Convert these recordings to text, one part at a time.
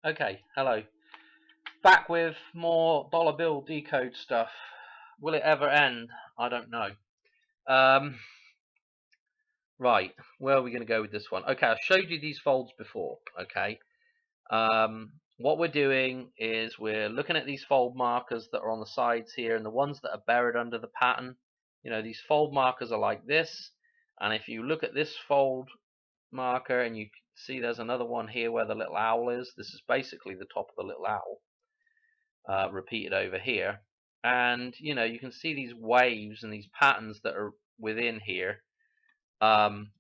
Okay, hello. Back with more dollar bill decode stuff. Will it ever end? I don't know. Um, right, where are we going to go with this one? Okay, I showed you these folds before. Okay. What we're doing is we're looking at these fold markers that are on the sides here, and the ones that are buried under the pattern. You know, these fold markers are like this, and if you look at this fold marker and you see there's another one here where the little owl is, this is basically the top of the little owl. Repeated over here, and you can see these waves and these patterns that are within here, um,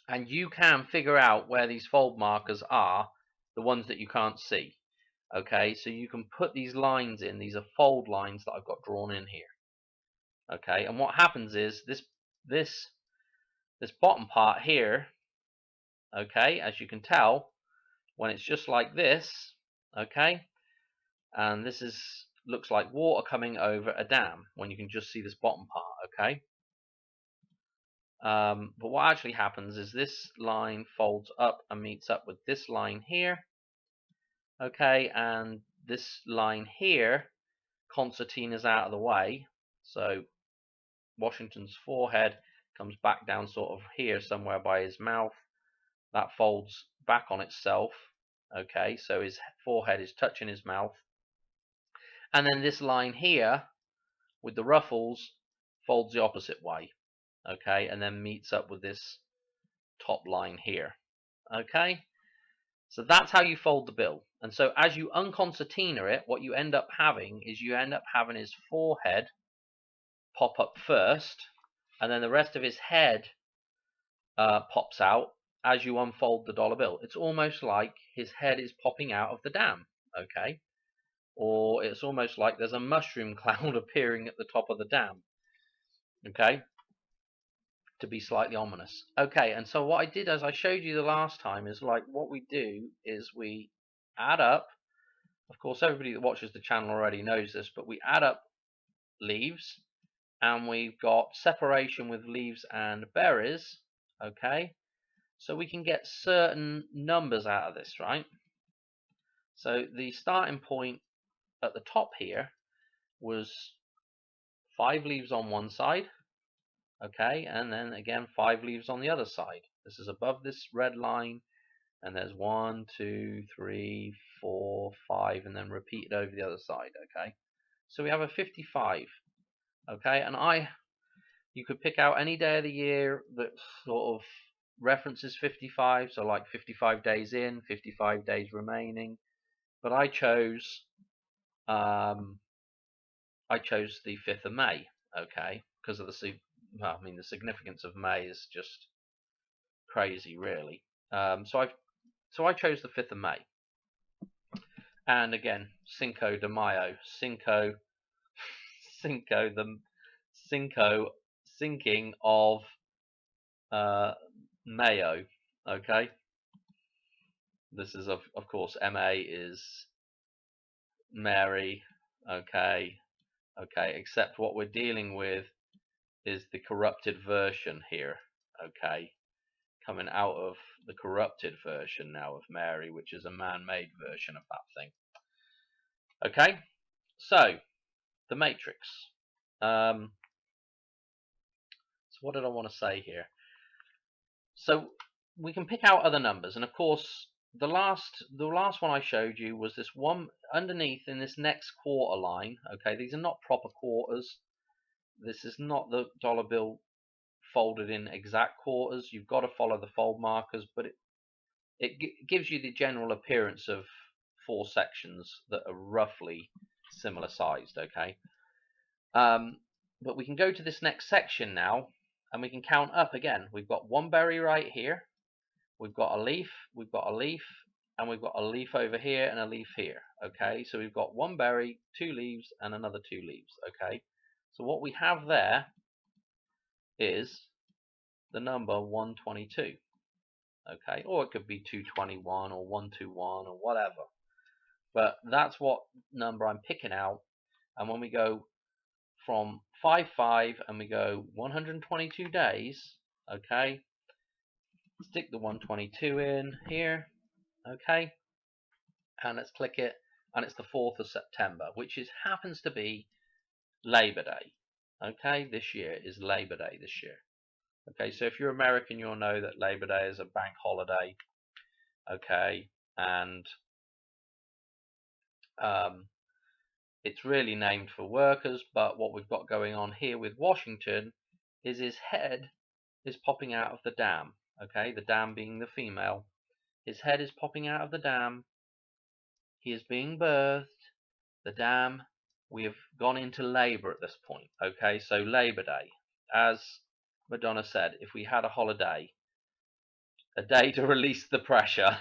and you can figure out where these fold markers are, the ones that you can't see. Okay, so you can put these lines in. These are fold lines that I've got drawn in here. Okay, and what happens is this bottom part here, okay, as you can tell, when it's just like this, okay, and this is looks like water coming over a dam when you can just see this bottom part. Okay, but what actually happens is this line folds up and meets up with this line here. Okay, and this line here, concertina's out of the way, so Washington's forehead comes back down sort of here somewhere by his mouth. That folds back on itself. Okay, so his forehead is touching his mouth, and then this line here with the ruffles folds the opposite way. Okay, and then meets up with this top line here. Okay, so that's how you fold the bill. And so as you unconcertina it, what you end up having is you end up having his forehead pop up first, and then the rest of his head pops out as you unfold the dollar bill. It's almost like his head is popping out of the dam. Okay, or it's almost like there's a mushroom cloud appearing at the top of the dam. Okay, to be slightly ominous. Okay, and so what I did, as I showed you the last time, is like what we do is we add up. Of course, everybody that watches the channel already knows this, but we add up leaves, and we've got separation with leaves and berries. Okay, so we can get certain numbers out of this, right? So the starting point at the top here was 5 leaves on one side. Okay, and then again 5 leaves on the other side. This is above this red line, and there's 1, 2, 3, 4, 5, and then repeated over the other side. Okay, so we have a 55. Okay, and you could pick out any day of the year that sort of references 55, so like 55 days in, 55 days remaining, but I chose the 5th of May. Okay, because of the significance of May is just crazy, really. So I chose the 5th of May, and again, Cinco de Mayo, the sinking of Mayo. Okay, this is of course Ma is Mary. Okay, except what we're dealing with is the corrupted version here. Okay, coming out of the corrupted version now of Mary, which is a man-made version of that thing. Okay, so the matrix. So what did I want to say here? So we can pick out other numbers, and of course the last one I showed you was this one underneath in this next quarter line. Okay, these are not proper quarters. This is not the dollar bill folded in exact quarters. You've got to follow the fold markers, but it gives you the general appearance of 4 sections that are roughly similar sized. Okay, but we can go to this next section now, and we can count up again. We've got one berry right here, we've got a leaf, and we've got a leaf over here and a leaf here. Okay, so we've got one berry, 2 leaves, and another 2 leaves. Okay, so what we have there is the number 122. Okay, or it could be 221 or 121 or whatever, but that's what number I'm picking out. And when we go from 5 and we go 122 days, okay, stick the 122 in here. Okay, and let's click it, and it's the 4th of September, which happens to be Labor Day. Okay, this year is Labor Day this year. Okay, so if you're American, you'll know that Labor Day is a bank holiday. Okay, and it's really named for workers, but what we've got going on here with Washington is his head is popping out of the dam. Okay, the dam being the female. His head is popping out of the dam. He is being birthed. The dam. We have gone into labor at this point. Okay, so Labor Day. As Madonna said, if we had a holiday, a day to release the pressure.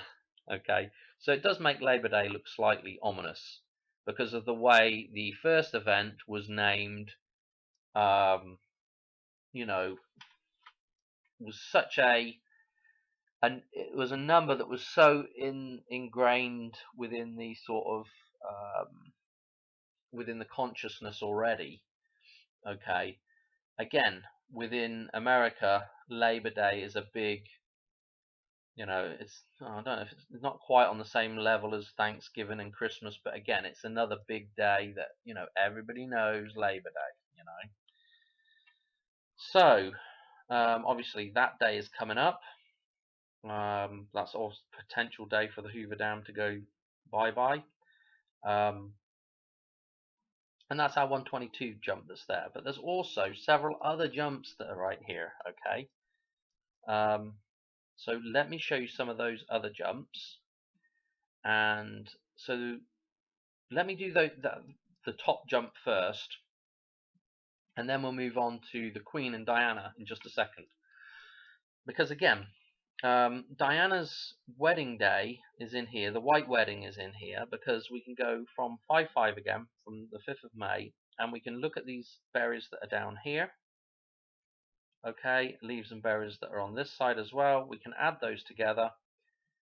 Okay, so it does make Labor Day look slightly ominous because of the way the first event was named. You know, was such and it was a number that was so ingrained within the sort of within the consciousness already. Okay, again, within America, Labor Day is a big, it's, I don't know if it's not quite on the same level as Thanksgiving and Christmas, but again, it's another big day that everybody knows, Labor Day. So obviously that day is coming up. That's also a potential day for the Hoover Dam to go bye-bye. And that's our 122 jump that's there. But there's also several other jumps that are right here, okay? So let me show you some of those other jumps. And so let me do the top jump first, and then we'll move on to the Queen and Diana in just a second. Because again, Diana's wedding day is in here. The white wedding is in here because we can go from 5/5 again from the 5th of May, and we can look at these berries that are down here. Okay, leaves and berries that are on this side as well. We can add those together,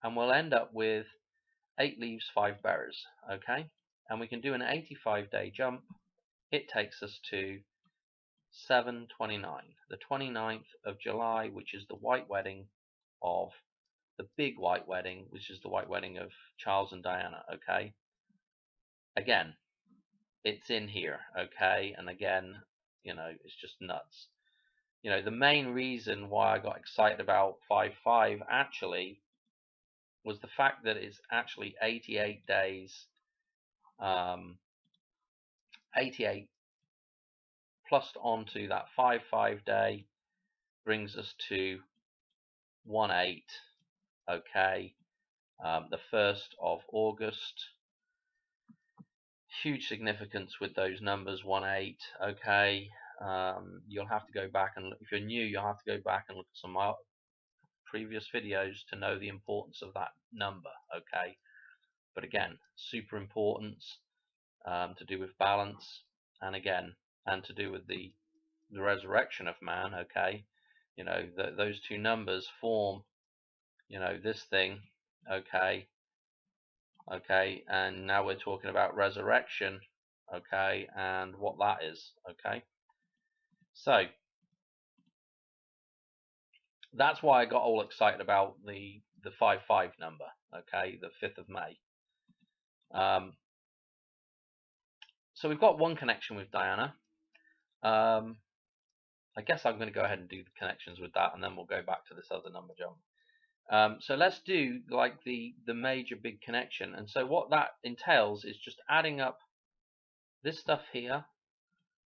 and we'll end up with 8 leaves, 5 berries. Okay, and we can do an 85-day jump. It takes us to 7/29, the 29th of July, which is the white wedding of the big white wedding, which is the white wedding of Charles and Diana. Okay, again, it's in here. Okay, and again, it's just nuts. The main reason why I got excited about 5/5 actually was the fact that it's actually 88 days, 88 plus onto that 5/5 day brings us to 1/8. Okay, the 1st of August. Huge significance with those numbers, 1/8. Okay, you'll have to go back and look. If you're new, you'll have to go back and look at some previous videos to know the importance of that number. Okay, but again, super importance to do with balance, and again, and to do with the resurrection of man. Okay, those two numbers form this thing. Okay, and now we're talking about resurrection. Okay, and what that is. Okay, so that's why I got all excited about the 5/5 number. Okay, the 5th of May. So we've got one connection with Diana. I guess I'm going to go ahead and do the connections with that, and then we'll go back to this other number jump. So let's do like the major big connection. And so what that entails is just adding up this stuff here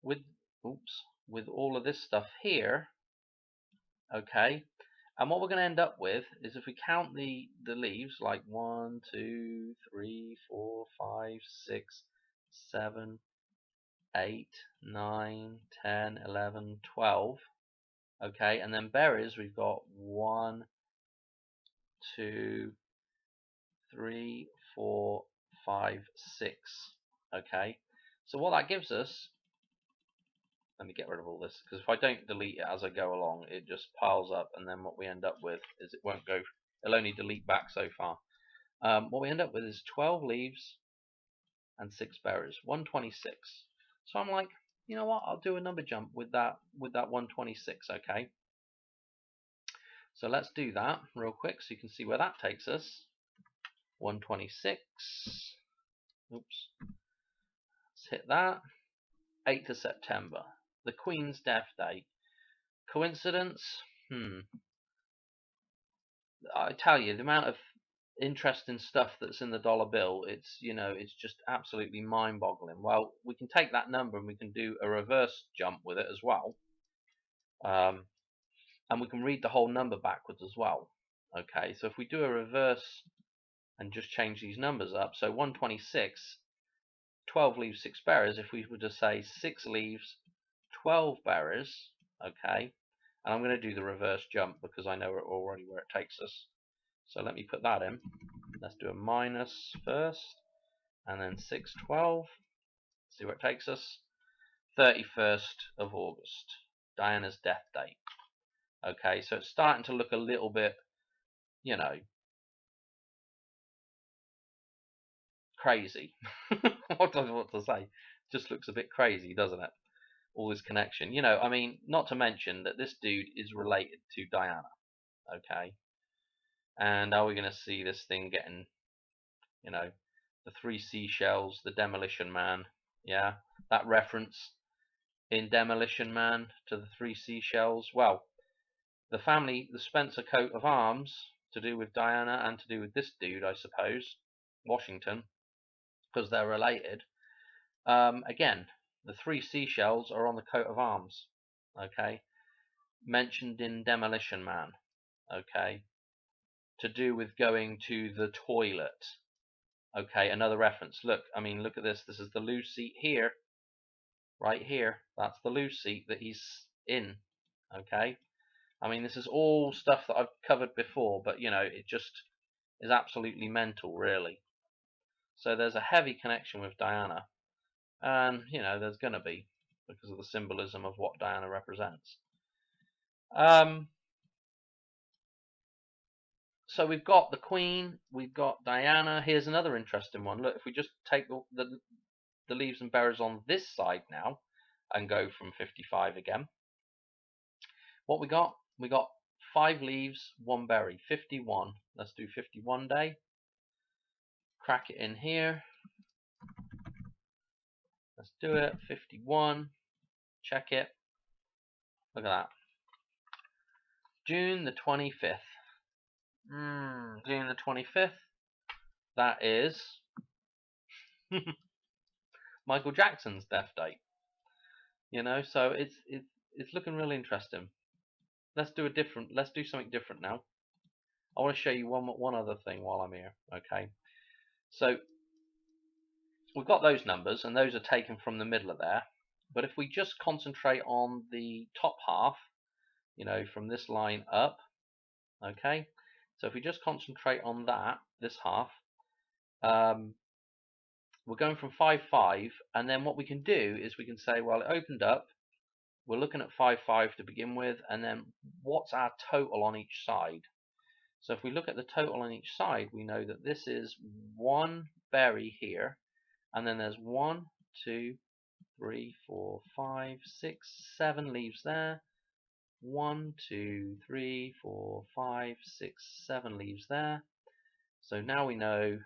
with all of this stuff here. Okay, and what we're going to end up with is, if we count the leaves, like 1, 2, 3, 4, 5, 6, 7, 8, 9, 10, 11, 12. Okay, and then berries, we've got 1, 2, 3, 4, 5, 6. Okay, so what that gives us, let me get rid of all this, because if I don't delete it as I go along, it just piles up, and then what we end up with is it'll only delete back so far. What we end up with is 12 leaves and 6 berries, 126. So I'm like, you know what, I'll do a number jump with that 126. Okay, so let's do that real quick so you can see where that takes us. 126. Oops. Let's hit that. 8th of September. The Queen's death date. Coincidence? I tell you, the amount of interesting stuff that's in the dollar bill, it's just absolutely mind-boggling. Well, we can take that number and we can do a reverse jump with it as well, and we can read the whole number backwards as well. Okay, so if we do a reverse and just change these numbers up, so 126, 12 leaves 6 berries. If we were to say 6 leaves 12 berries, okay, and I'm going to do the reverse jump because I know already where it takes us. So let me put that in. Let's do a minus first, and then 612. See where it takes us. 31st of August, Diana's death date. Okay, so it's starting to look a little bit, crazy. What to say? Just looks a bit crazy, doesn't it? All this connection. I mean, not to mention that this dude is related to Diana. Okay, and are we going to see this thing getting, the 3 seashells, the Demolition Man? Yeah, that reference in Demolition Man to the 3 seashells. Well, the family, the Spencer coat of arms, to do with Diana and to do with this dude, I suppose, Washington, because they're related. Again, the 3 seashells are on the coat of arms. Okay, mentioned in Demolition Man. Okay, to do with going to the toilet. Okay, another reference. Look at this. This is the loo seat here. Right here. That's the loo seat that he's in. Okay. I mean, this is all stuff that I've covered before, but it just is absolutely mental, really. So there's a heavy connection with Diana, and there's going to be, because of the symbolism of what Diana represents. So we've got the Queen, we've got Diana. Here's another interesting one. Look, if we just take the leaves and berries on this side now and go from 55 again, what we got? We got 5 leaves, 1 berry, 51. Let's do 51 day. Crack it in here. Let's do it. 51. Check it. Look at that. June the 25th. June the 25th. That is Michael Jackson's death date. So it's looking really interesting. Let's do something different now. I want to show you one other thing while I'm here. Okay. So we've got those numbers, and those are taken from the middle of there. But if we just concentrate on the top half, from this line up, okay. So if we just concentrate on this half, we're going from 5-5, and then what we can do is we can say, well, it opened up. We're looking at 5-5 to begin with, and then what's our total on each side? So if we look at the total on each side, we know that this is 1 berry here, and then there's 1, 2, 3, 4, 5, 6, 7 leaves there. 1, 2, 3, 4, 5, 6, 7 leaves there. So now we know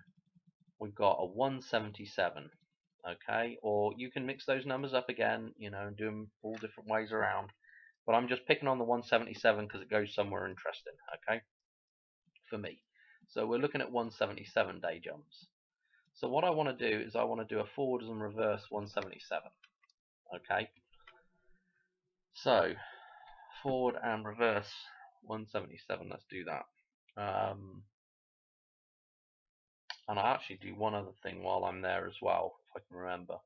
we've got a 177. Okay, or you can mix those numbers up again, and do them all different ways around. But I'm just picking on the 177 because it goes somewhere interesting. Okay, for me. So we're looking at 177 day jumps. So what I want to do is I want to do a forward and reverse 177. Okay. So forward and reverse 177. Let's do that. And I actually do one other thing while I'm there as well, if I can remember.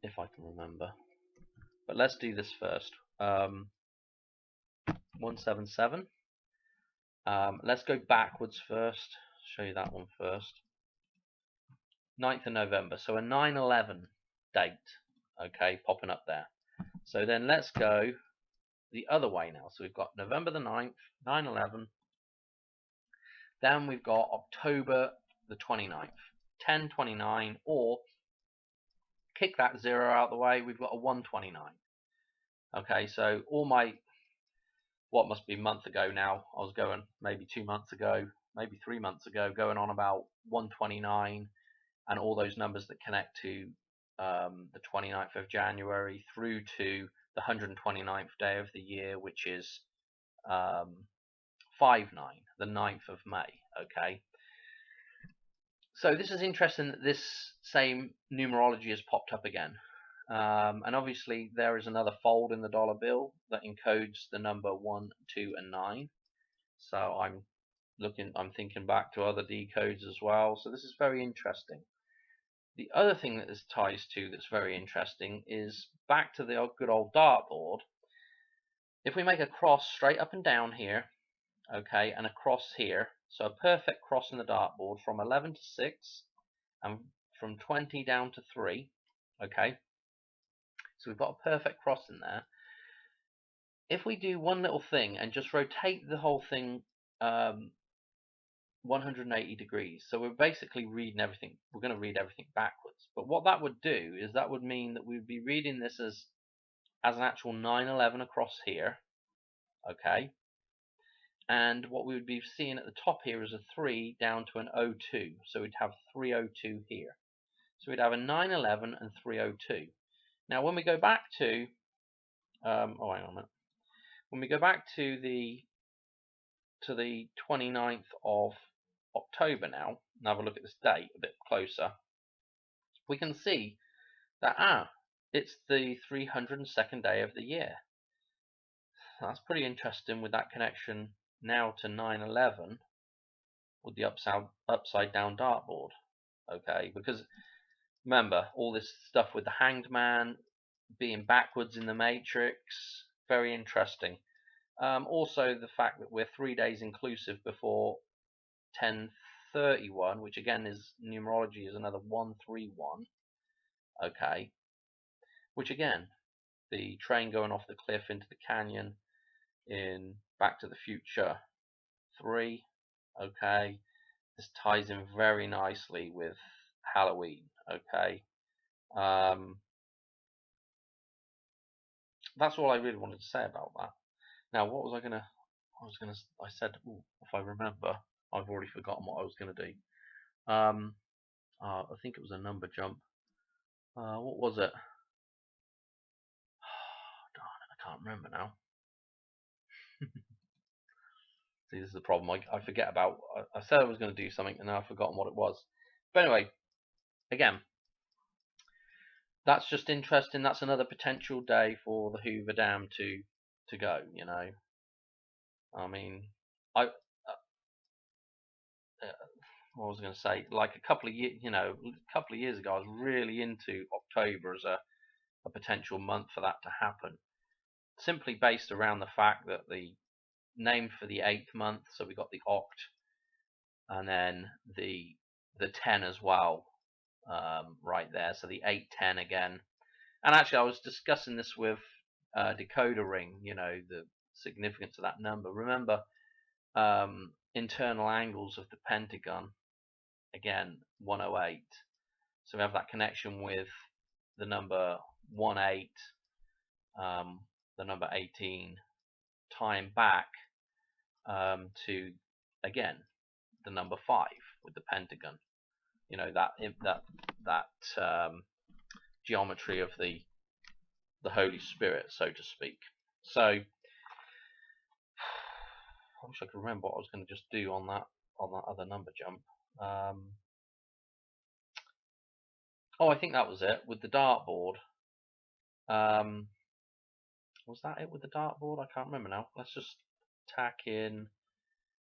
If I can remember. But let's do this first. 177. Let's go backwards first. Show you that one first. 9th of November. So a 9/11 date. Okay, popping up there. So then let's go the other way now. So we've got November the 9th, 9/11. Then we've got October the 29th, 10/29, or kick that 0 out of the way, we've got a 1/29. Okay, so all my what must be a month ago now. I was going maybe 2 months ago, maybe 3 months ago, going on about 129 and all those numbers that connect to the 29th of January through to the 129th day of the year, which is 5/9, the 9th of May. Okay, so this is interesting that this same numerology has popped up again. And obviously there is another fold in the dollar bill that encodes the number 1, 2, and 9. So I'm thinking back to other decodes as well. So this is very interesting. The other thing that this ties to that's very interesting is back to the good old dartboard. If we make a cross straight up and down here, okay, and a cross here, so a perfect cross in the dartboard from 11 to 6 and from 20 down to 3, okay, so we've got a perfect cross in there. If we do one little thing and just rotate the whole thing 180 degrees, so we're basically reading everything, we're going to read everything backwards, but what that would do is that would mean that we would be reading this as an actual 9/11 across here, okay, and what we would be seeing at the top here is a 3 down to an 02, so we'd have 302 here, so we'd have a 9/11 and 302. Now when we go back to hang on a minute, when we go back to the 29th of October now, and have a look at this date a bit closer, we can see that it's the 302nd day of the year. That's pretty interesting with that connection now to 9/11 with the upside down dartboard. Okay, because remember all this stuff with the Hanged Man being backwards in the Matrix, very interesting. Also the fact that we're 3 days inclusive before 10/31, which again is numerology, is another 131. Okay, which again, the train going off the cliff into the canyon in Back to the Future 3. Okay, this ties in very nicely with Halloween. Okay, that's all I really wanted to say about that. Now, what was I gonna? I said, if I remember, I've already forgotten what I was gonna do. I think it was a number jump. What was it? Darn it, I can't remember now. See, this is the problem. I forget about. I said I was going to do something, and now I've forgotten what it was. But anyway, again, that's just interesting. That's another potential day for the Hoover Dam to go. You know, I mean, what was I going to say? Like a couple of years ago, I was really into October as a potential month for that to happen, simply based around the fact that the name for the 8th month, so we got the Oct, and then the 10 as well, right there. So the 810 again. And actually, I was discussing this with Decoder Ring. You know, the significance of that number. Remember, internal angles of the pentagon. Again, 108. So we have that connection with the number 18, the number 18, tying back to again the number 5 with the pentagon. You know, that geometry of the Holy Spirit, so to speak. So I wish I could remember what I was going to just do on that other number jump. I think that was it with the dartboard. Was that it with the dartboard? I can't remember now. Let's just tack in.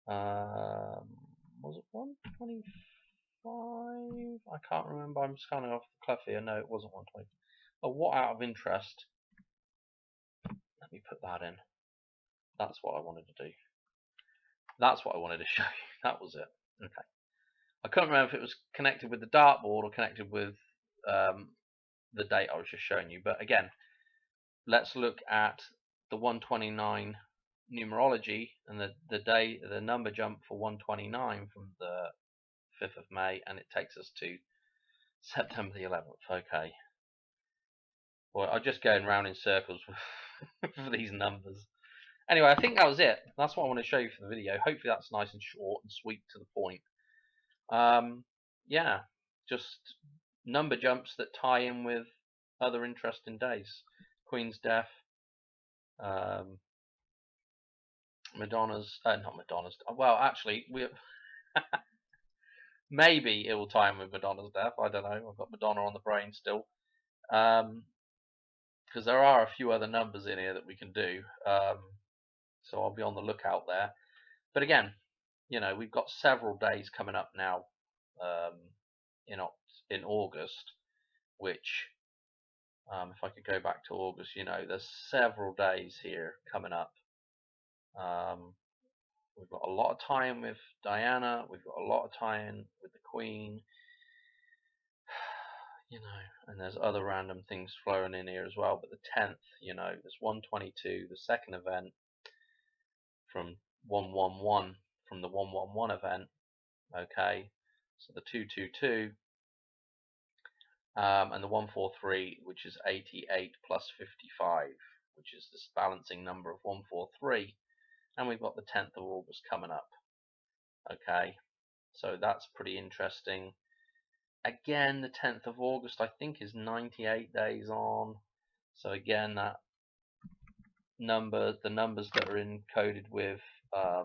Was it 125? I can't remember. I'm just kind of off the cuff here. No, it wasn't 120. Oh, what out of interest? Let me put that in. That's what I wanted to do. That's what I wanted to show you. That was it. Okay. I couldn't remember if it was connected with the dartboard or connected with the date I was just showing you. But again, let's look at the 129 numerology and the number jump for 129 from the 5th of May, and it takes us to September the 11th. Okay. Well, I'm just going round in circles for these numbers. Anyway, I think that was it. That's what I want to show you for the video. Hopefully that's nice and short and sweet to the point. Yeah, just number jumps that tie in with other interesting days. Queen's death, Madonna's, not Madonna's. Well, actually, we maybe it will tie in with Madonna's death. I don't know. I've got Madonna on the brain still. Because there are a few other numbers in here that we can do. So I'll be on the lookout there. But again, you know, we've got several days coming up now in August, which if I could go back to August, you know, there's several days here coming up. We've got a lot of time with Diana. We've got a lot of time with the Queen. You know, and there's other random things flowing in here as well. But the 10th, you know, there's 122, the second event from 111 from the 111 event. Okay, so the 222 and the 143, which is 88 plus 55, which is this balancing number of 143, and we've got the 10th of August coming up. Okay, so that's pretty interesting. Again, the 10th of August, I think, is 98 days on. So again, that number, the numbers that are encoded with the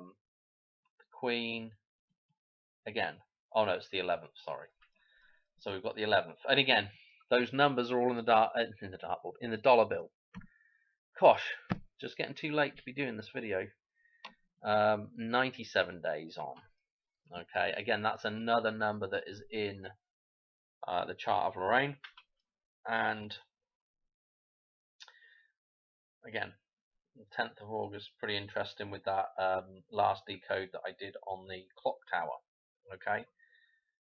Queen. Again, oh no, it's the 11th. Sorry. So we've got the 11th, and again, those numbers are all in the dollar bill. Gosh, just getting too late to be doing this video. 97 days on. Okay, again, that's another number that is in the chart of Lorraine, and again, the 10th of August, pretty interesting with that last decode that I did on the clock tower. Okay,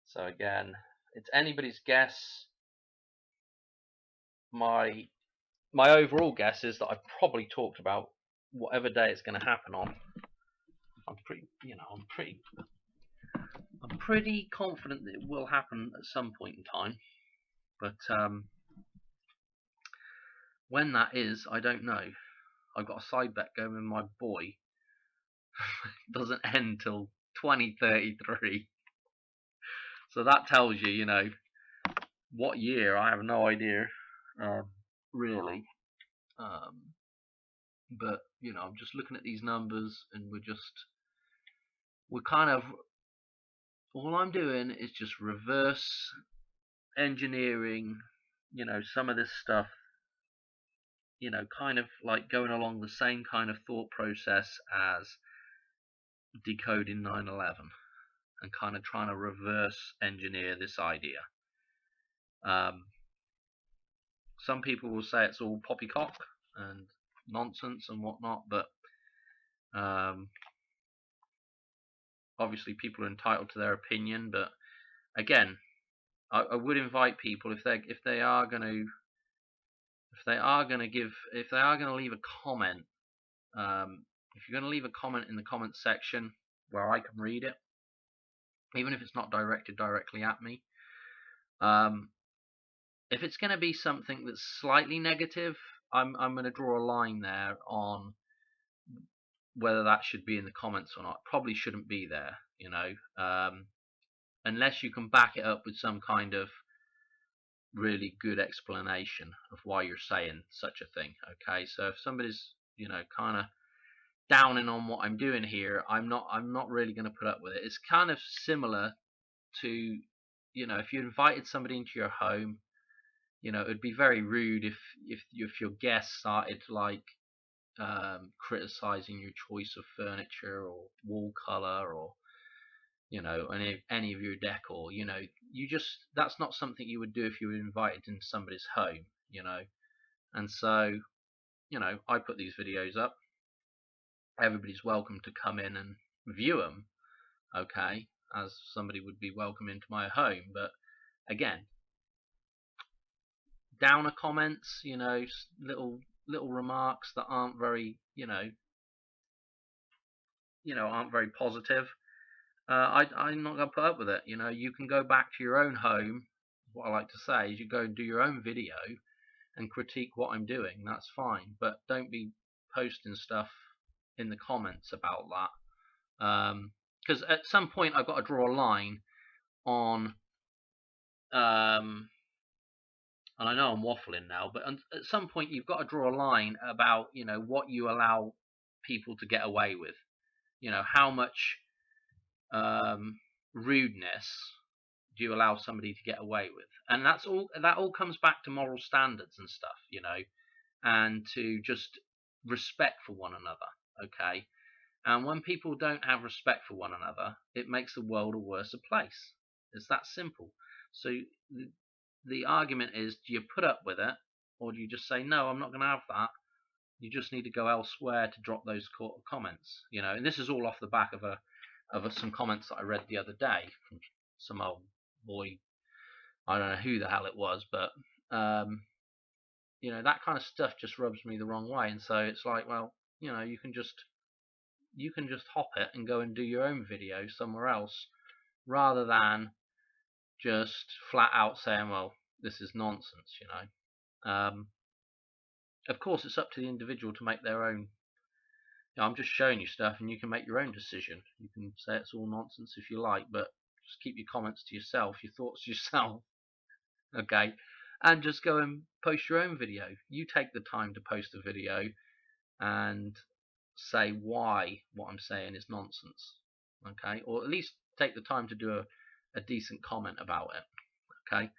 so again, it's anybody's guess. My overall guess is that I've probably talked about whatever day it's going to happen on. I'm pretty confident that it will happen at some point in time, but when that is, I don't know. I've got a side bet going with my boy. It doesn't end till 2033, so that tells you, you know, what year. I have no idea, really. But you know, I'm just looking at these numbers, and we're kind of, all I'm doing is just reverse engineering, you know, some of this stuff, you know, kind of like going along the same kind of thought process as decoding 9/11, and kind of trying to reverse engineer this idea. Some people will say it's all poppycock and nonsense and whatnot, but obviously people are entitled to their opinion. But again, I would invite people, if they are going to leave a comment, if you're going to leave a comment in the comment section where I can read it, even if it's not directed directly at me, if it's going to be something that's slightly negative, I'm going to draw a line there on whether that should be in the comments or not. Probably shouldn't be there, you know, unless you can back it up with some kind of really good explanation of why you're saying such a thing. Okay, so if somebody's, you know, kind of downing on what I'm doing here, I'm not really going to put up with it. It's kind of similar to, you know, if you invited somebody into your home, you know, it'd be very rude if your guests started like criticizing your choice of furniture or wall color, or, you know, any of your decor. You know, that's not something you would do if you were invited into somebody's home, you know. And so, you know, I put these videos up. Everybody's welcome to come in and view them, okay, as somebody would be welcome into my home. But again, downer comments, you know, little remarks that aren't very, you know, aren't very positive, I'm not going to put up with it. You know, you can go back to your own home. What I like to say is you go and do your own video and critique what I'm doing. That's fine, but don't be posting stuff in the comments about that, because at some point I've got to draw a line on, and I know I'm waffling now, but at some point you've got to draw a line about, you know, what you allow people to get away with. You know, how much rudeness do you allow somebody to get away with? And that all comes back to moral standards and stuff, you know, and to just respect for one another. Okay. And when people don't have respect for one another, it makes the world a worse place. It's that simple. So the argument is, do you put up with it, or do you just say, no, I'm not going to have that? You just need to go elsewhere to drop those comments, you know. And this is all off the back of some comments that I read the other day from some old boy. I don't know who the hell it was, but you know, that kind of stuff just rubs me the wrong way. And so it's like, well, you know, you can just hop it and go and do your own video somewhere else, rather than just flat out saying, well, this is nonsense, you know. Of course, it's up to the individual to make their own. You know, I'm just showing you stuff, and you can make your own decision. You can say it's all nonsense if you like, but just keep your comments to yourself, your thoughts to yourself, okay? And just go and post your own video. You take the time to post a video and say why what I'm saying is nonsense, okay? Or at least take the time to do a decent comment about it, okay?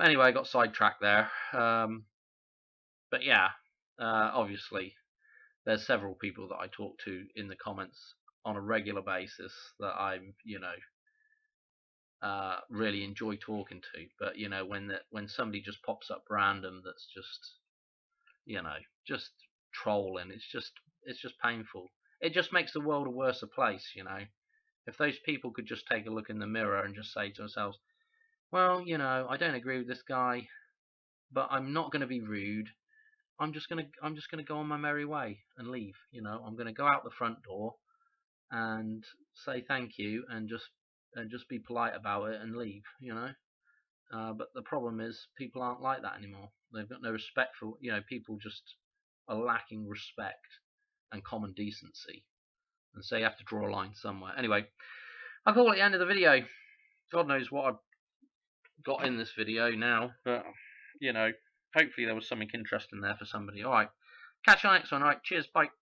Anyway, I got sidetracked there. But yeah, obviously, there's several people that I talk to in the comments on a regular basis that I'm, you know, really enjoy talking to. But you know, when somebody just pops up random, that's just, you know, just trolling, it's just painful. It just makes the world a worse place, you know. If those people could just take a look in the mirror and just say to themselves, well, you know, I don't agree with this guy, but I'm not going to be rude. I'm just gonna go on my merry way and leave. You know, I'm gonna go out the front door and say thank you and just be polite about it and leave. You know, but the problem is people aren't like that anymore. They've got no respect for, you know, people just are lacking respect and common decency, and so you have to draw a line somewhere. Anyway, I'll call it the end of the video. God knows what I've got in this video now, but you know, hopefully there was something interesting there for somebody. All right. Catch you on the next one. All right. Cheers. Bye.